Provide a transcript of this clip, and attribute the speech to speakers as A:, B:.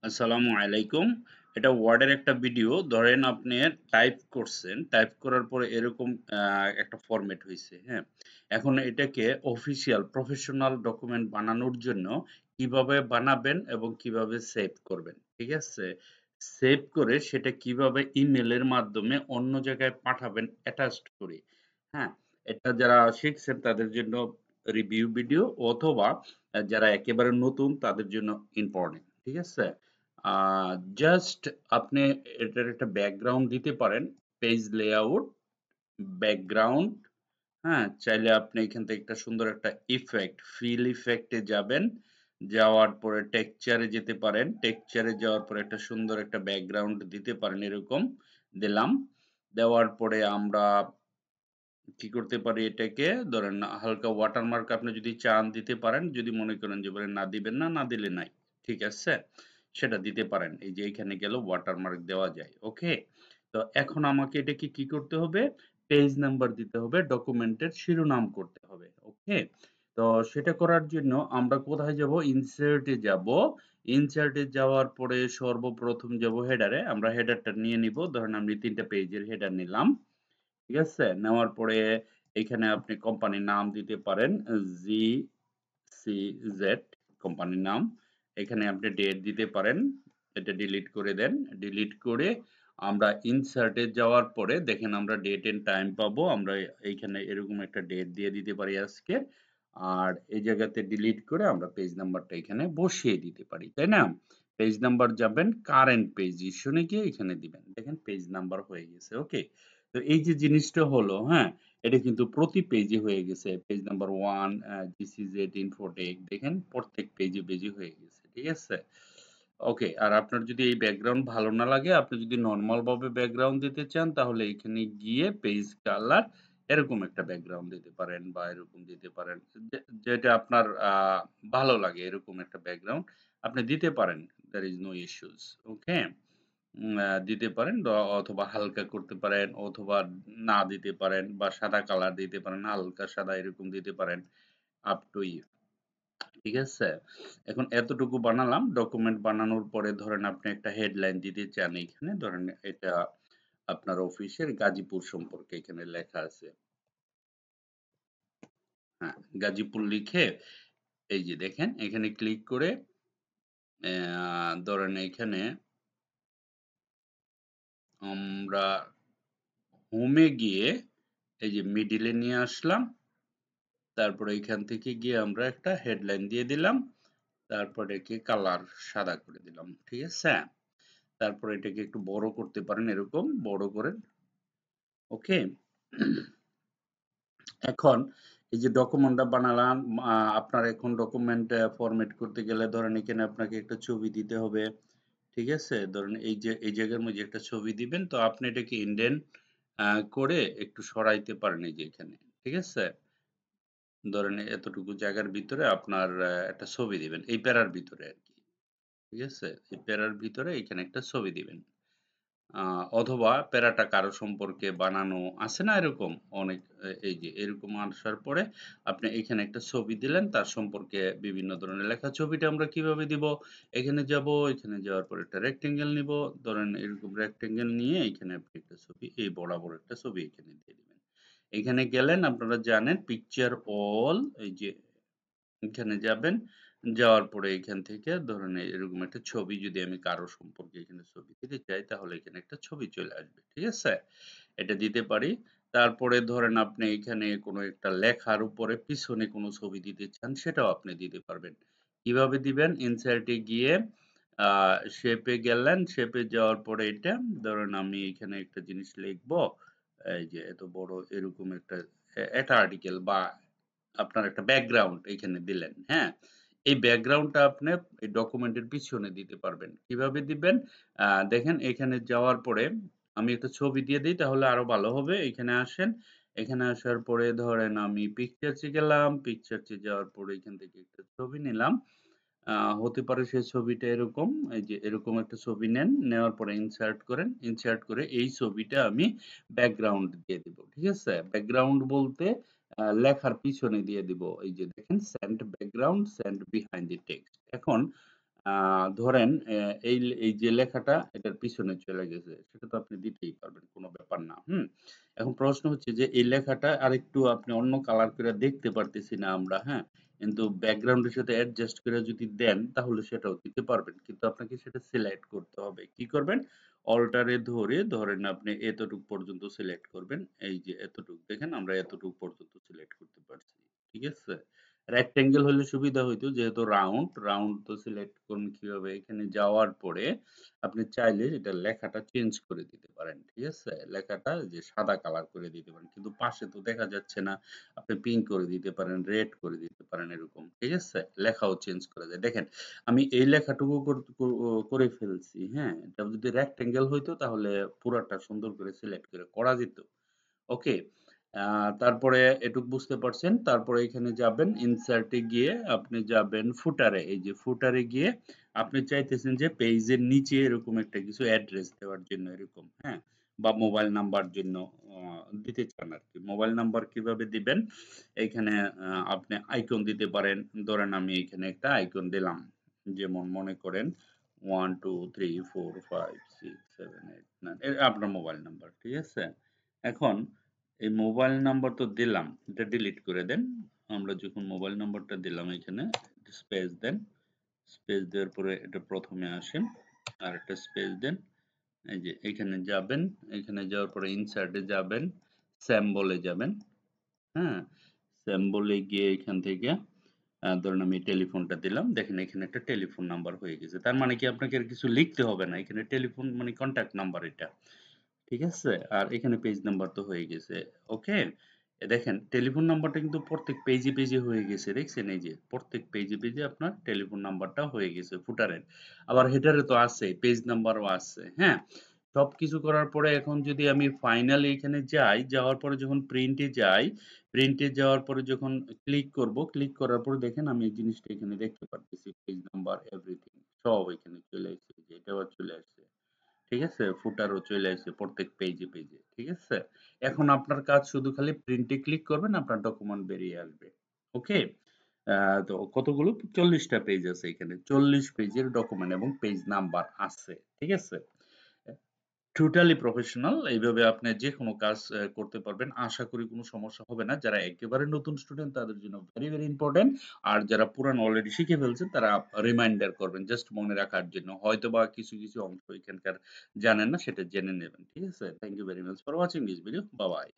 A: আসসালামু আলাইকুম। এটা ওয়ার্ডের একটা ভিডিও। ধরেন আপনি টাইপ করছেন। টাইপ করার পরে এরকম একটা ফরম্যাট হইছে, হ্যাঁ? এখন এটাকে অফিসিয়াল প্রফেশনাল ডকুমেন্ট বানানোর জন্য কিভাবে বানাবেন এবং কিভাবে সেভ করবেন, ঠিক আছে? সেভ করে সেটা কিভাবে ইমেইলের মাধ্যমে অন্য জায়গায় পাঠাবেন অ্যাটাচড করে, হ্যাঁ? এটা যারা শিখছেন তাদের জন্য রিভিউ ভিডিও অথবা যারা একেবারে নতুন তাদের জন্য ইম্পর্টেন্ট, ঠিক আছে? আ জাস্ট আপনি এটার একটা ব্যাকগ্রাউন্ড দিতে পারেন। পেজ লেআউট, ব্যাকগ্রাউন্ড, হ্যাঁ? চাইলে আপনি এখান থেকে একটা সুন্দর একটা ইফেক্ট, ফিল ইফেক্ট এ যাবেন। যাওয়ার পরে টেক্সচার এ যেতে পারেন। টেক্সচার এ যাওয়ার পরে একটা সুন্দর একটা ব্যাকগ্রাউন্ড দিতে পারেন এরকম। দিলাম। দেওয়ার পরে আমরা কি করতে পারি এটাকে ধরেন হালকা ওয়াটারমার্ক আপনি যদি চান দিতে পারেন। যদি মনে করেন যে বলেন না দিবেন না, না দিলে নাই। ঠিক আছে? সেটা দিতে পারেন। এই যে এখানে গেল ওয়াটারমার্ক দেওয়া যায়। ওকে? তো এখন আমাকে এটাকে কি করতে হবে? পেজ নাম্বার দিতে হবে, ডকুমেন্টের শিরোনাম করতে হবে। ওকে? তো সেটা করার জন্য আমরা কোথায় যাব? ইনসার্ট এ যাব। ইনসার্ট এ যাওয়ার পরে সর্বপ্রথম যাব হেডারে। আমরা হেডারটা নিয়ে নিব। ধরেন আমি ৩ টা পেজের হেডার নিলাম। ঠিক আছে? নেওয়ার পরে এখানে আপনি কোম্পানির নাম দিতে পারেন। GCZ কোম্পানির নাম। এখানে আপনি ডেট দিতে পারেন। এটা ডিলিট করে দেন। ডিলিট করে আমরা ইনসার্ট এ যাওয়ার পরে দেখেন আমরা ডেট এন্ড টাইম পাবো। আমরা এইখানে এরকম একটা ডেট দিয়ে দিতে পারি আজকে। আর এই জায়গাতে ডিলিট করে আমরা পেজ নাম্বারটা এখানে বসিয়ে দিতে পারি। তাই না? পেজ নাম্বার যাবেন কারেন্ট পেজ ইস্যু গিয়ে এখানে দিবেন। দেখেন পেজ নাম্বার হয়ে গেছে। ওকে? তো এই যে জিনিসটা হলো, হ্যাঁ? এটা কিন্তু প্রতি পেজে হয়ে গেছে। পেজ নাম্বার 1 GCZ ইনফোটেক দেখেন প্রত্যেক পেজে হয়ে গেছে। ঠিক আছে? ওকে। আর আপনার যদি এই ব্যাকগ্রাউন্ড ভালো না লাগে, আপনি যদি নরমাল ভাবে ব্যাকগ্রাউন্ড দিতে চান তাহলে এখানে গিয়ে পেজ কালার এরকম একটা ব্যাকগ্রাউন্ড দিতে পারেন বা এরকম দিতে পারেন। যেটা আপনার ভালো লাগে এরকম একটা ব্যাকগ্রাউন্ড আপনি দিতে পারেন। There is no issues. ওকে? দিতে পারেন অথবা হালকা করতে পারেন অথবা না দিতে পারেন বা সাদা কালার দিতে পারেন, হালকা সাদা এরকম দিতে পারেন। Up to you. ঠিক আছে? এখন এতটুকু বানালাম। ডকুমেন্ট বানানোর পরে ধরেন আপনি একটা হেডলাইন দিতে চান এইখানে। ধরেন এটা আপনার অফিসের গাজীপুর সম্পর্কে এখানে লেখা আছে। হ্যাঁ, গাজীপুর লিখে এই যে দেখেন এখানে ক্লিক করে ধরেন এইখানে আমরা হোমে গিয়ে এই যে মিডল এ নিয়ে আসলাম। তারপরে এখান থেকে গিয়ে আমরা একটা হেডলাইন দিয়ে দিলাম। তারপর একে কালার সাদা করে দিলাম। ঠিক আছে? তারপর এটাকে একটু বড় করতে পারেন এরকম বড় করেন। ওকে? এখন এই যে ডকুমেন্টটা বানালাম, আপনার এখন ডকুমেন্ট ফরম্যাট করতে গেলে ধরেন এখানে আপনাকে একটা ছবি দিতে হবে। ঠিক আছে? ধরেন এই যে এই জায়গার মধ্যে একটা ছবি দিবেন। তো আপনি এটাকে ইনডেন্ট করে একটু সরাইতে পারেন এই যে এখানে। ঠিক আছে? ধরেন এতটুকু জায়গার ভিতরে আপনার একটা ছবি দিবেন। এই প্যারার ভিতরে আরকি। ঠিক আছে? এই প্যারার ভিতরে এখানে একটা ছবি দিবেন। আ অথবা প্যারাটা কারো সম্পর্কে বানানো আছে না এরকম? অনেক এই যে এরকম আসার পরে আপনি এখানে একটা ছবি দিলেন তার সম্পর্কে বিভিন্ন ধরনের লেখা। ছবিটা আমরা কিভাবে দিব? এখানে যাবো, এখানে যাওয়ার পরে একটা রেক্টেঙ্গেল নিবো। ধরেন এরকম রেক্টেঙ্গেল নিয়ে এখানে আপনি একটা ছবি এই বরাবর একটা ছবি এখানে দিয়ে দিবেন। এখানে গেলেন আপনারা জানেন পিকচার অল এই যে এখানে যাবেন। যাওয়ার পরে এখান থেকে ধরেন এরকম একটা ছবি যদি আমি কারো সম্পর্কে এখানে ছবি দিতে চাই তাহলে এখানে একটা ছবি চলে আসবে। ঠিক আছে? এটা দিতে পারি। তারপরে ধরেন আপনি এখানে কোনো একটা লেখার উপরে পিছনে কোনো ছবি দিতে চান সেটাও আপনি দিতে পারবেন। কিভাবে দিবেন? ইনসার্ট এ গিয়ে আ শেপ এ গেলেন। শেপ এ যাওয়ার পরে এটা ধরেন আমি এখানে একটা জিনিস লিখবো। এই যে এত বড় এরকম একটা আর্টিকেল বা আপনার একটা ব্যাকগ্রাউন্ড এখানে দিলেন, হ্যাঁ? এই ব্যাকগ্রাউন্ডটা আপনি এই ডকুমেন্টের পিছনে দিতে পারবেন। কিভাবে দিবেন? দেখেন এখানে যাওয়ার পরে আমি একটা ছবি দিয়ে দেই তাহলে আরো ভালো হবে। এখানে আসেন। এখানে আসার পরে ধরেন আমি পিকচারস এ গেলাম। পিকচারস এ যাওয়ার পরে এখান থেকে একটা ছবি নিলাম। আ হতে পারে সেই ছবিটা এরকম, এই যে এরকম একটা ছবি নেন। নেওয়ার পরে ইনসার্ট করেন। ইনসার্ট করে এই ছবিটা আমি ব্যাকগ্রাউন্ড দিয়ে দিব। ঠিক আছে? ব্যাকগ্রাউন্ড বলতে লেখার পিছনে দিয়ে দিব। এই যে দেখেন সেন্ড ব্যাকগ্রাউন্ড, সেন্ড বিহাইন্ড দি টেক্সট। এখন ধরেন এই যে লেখাটা এটার পিছনে চলে গেছে। সেটা তো আপনি দিতেই পারবেন। কোন ব্যাপার না। হুম? এখন প্রশ্ন হচ্ছে যে এই লেখাটা আরেকটু আপনি অন্য কালার করে দেখতে পারতেছি না আমরা, হ্যাঁ? কিন্তু ব্যাকগ্রাউন্ড এর সাথে অ্যাডজাস্ট করে যদি দেন তাহলে সেটাও দিতে পারবেন। কিন্তু আপনাকে সেটা সিলেক্ট করতে হবে। কি করবেন? অল্টার এ ধরে ধরেন আপনি এতটুক পর্যন্ত সিলেক্ট করবেন। এই যে এতটুক দেখেন আমরা এতটুক পর্যন্ত সিলেক্ট করতে পারছি। ঠিক আছে? রেক্টেঙ্গেল হলে সুবিধা হইতো যেহেতু রাউন্ড তো সিলেক্ট করুন কিভাবে এখানে যাওয়ার পরে আপনি চাইলে এটা লেখাটা চেঞ্জ করে দিতে পারেন। ঠিক আছে? লেখাটা যে সাদা কালার করে দিতে পারেন। কিন্তু পাশে তো দেখা যাচ্ছে না। আপনি পিঙ্ক করে দিতে পারেন, রেড করে দিতে পারেন এরকম। ঠিক আছে? লেখাও চেঞ্জ করা যায়। দেখেন আমি এই লেখাটুকু করে ফেলছি। হ্যাঁ? এটা যদি রেক্টেঙ্গেল হইতো তাহলে পুরাটা সুন্দর করে সিলেক্ট করে করা যেত। ওকে। তারপরে এটুক বুঝতে পারছেন। তারপরে এখানে যাবেন ইনসার্ট এ গিয়ে আপনি যাবেন ফুটারে। এই যে ফুটারে গিয়ে আপনি চাইতেছেন যে পেজের নিচে এরকম একটা কিছু অ্যাড্রেস দেওয়ার জন্য এরকম, হ্যাঁ? বা মোবাইল নাম্বার জন্য দিতে চান আরকি। মোবাইল নাম্বার কিভাবে দিবেন? এইখানে আপনি আইকন দিতে পারেন। ধরেন আমি এখানে একটা আইকন দিলাম। যেমন মনে করেন 1 2 3 4 5 6 7 8 9 আপনার মোবাইল নাম্বার। ঠিক আছে? এখন এই মোবাইল নাম্বার তো দিলাম। এটা ডিলিট করে দেন। আমরা যখন মোবাইল নাম্বারটা দিলাম এখানে স্পেস দেন। স্পেস দেওয়ার পরে এটা ১ম এ আসেন। আরেকটা স্পেস দেন। এই যে এখানে যাবেন। এখানে যাওয়ার পরে ইনসার্ট এ যাবেন। সিম্বল এ যাবেন। হ্যাঁ? সিম্বল এ গিয়ে এখান থেকে ধরুন আমি টেলিফোনটা দিলাম। দেখেন এখানে একটা টেলিফোন নাম্বার হয়ে গেছে। তার মানে কি আপনাকে আর কিছু লিখতে হবে না। এখানে টেলিফোন মানে কনট্যাক্ট নাম্বার এটা। ঠিক আছে? আর এখানে পেজ নাম্বার তো হয়ে গেছে। ওকে? দেখেন টেলিফোন নাম্বারটা কিন্তু প্রত্যেক পেজে হয়ে গেছে। দেখছেন? এই যে প্রত্যেক পেজে আপনার টেলিফোন নাম্বারটা হয়ে গেছে ফুটারের। আবার হেডারে তো আছেই, পেজ নাম্বারও আছে। হ্যাঁ? সবকিছু করার পরে এখন যদি আমি ফাইনালি এখানে যাই, যাওয়ার পরে যখন প্রিন্টে যাই, প্রিন্টে যাওয়ার পরে যখন ক্লিক করব, ক্লিক করার পরে দেখেন আমি এই জিনিসটা এখানে দেখতে পারতেছি। পেজ নাম্বার এভরিথিং সব এখানে চলে এসেছে। এই যে এটাও চলে আসছে। ঠিক আছে? ফুটারও চলে আসছে প্রত্যেক পেজে। ঠিক আছে? এখন আপনার কাজ শুধু খালি প্রিন্টে ক্লিক করবেন, আপনার ডকুমেন্ট বেরিয়ে আসবে। ওকে? আ তো কতগুলো? ৪০ টা পেজ আছে এখানে। ৪০ পেজের ডকুমেন্ট এবং পেজ নাম্বার আছে। ঠিক আছে? Totally professional. এইভাবে আপনি যেকোনো কাজ করতে পারবেন। আশা করি কোনো সমস্যা হবে না। যারা একেবারে নতুন স্টুডেন্ট তাদের জন্য ভেরি ইম্পোর্টেন্ট। আর যারা পুরানো অলরেডি শিখে ফেলছেন তারা রিমাইন্ডার করবেন জাস্ট মনে রাখার জন্য। হয়তোবা কিছু অংশ এখানকার জানেন না সেটা জেনে নেবেন। ঠিক আছে? Thank you very much for watching this video. Bye by.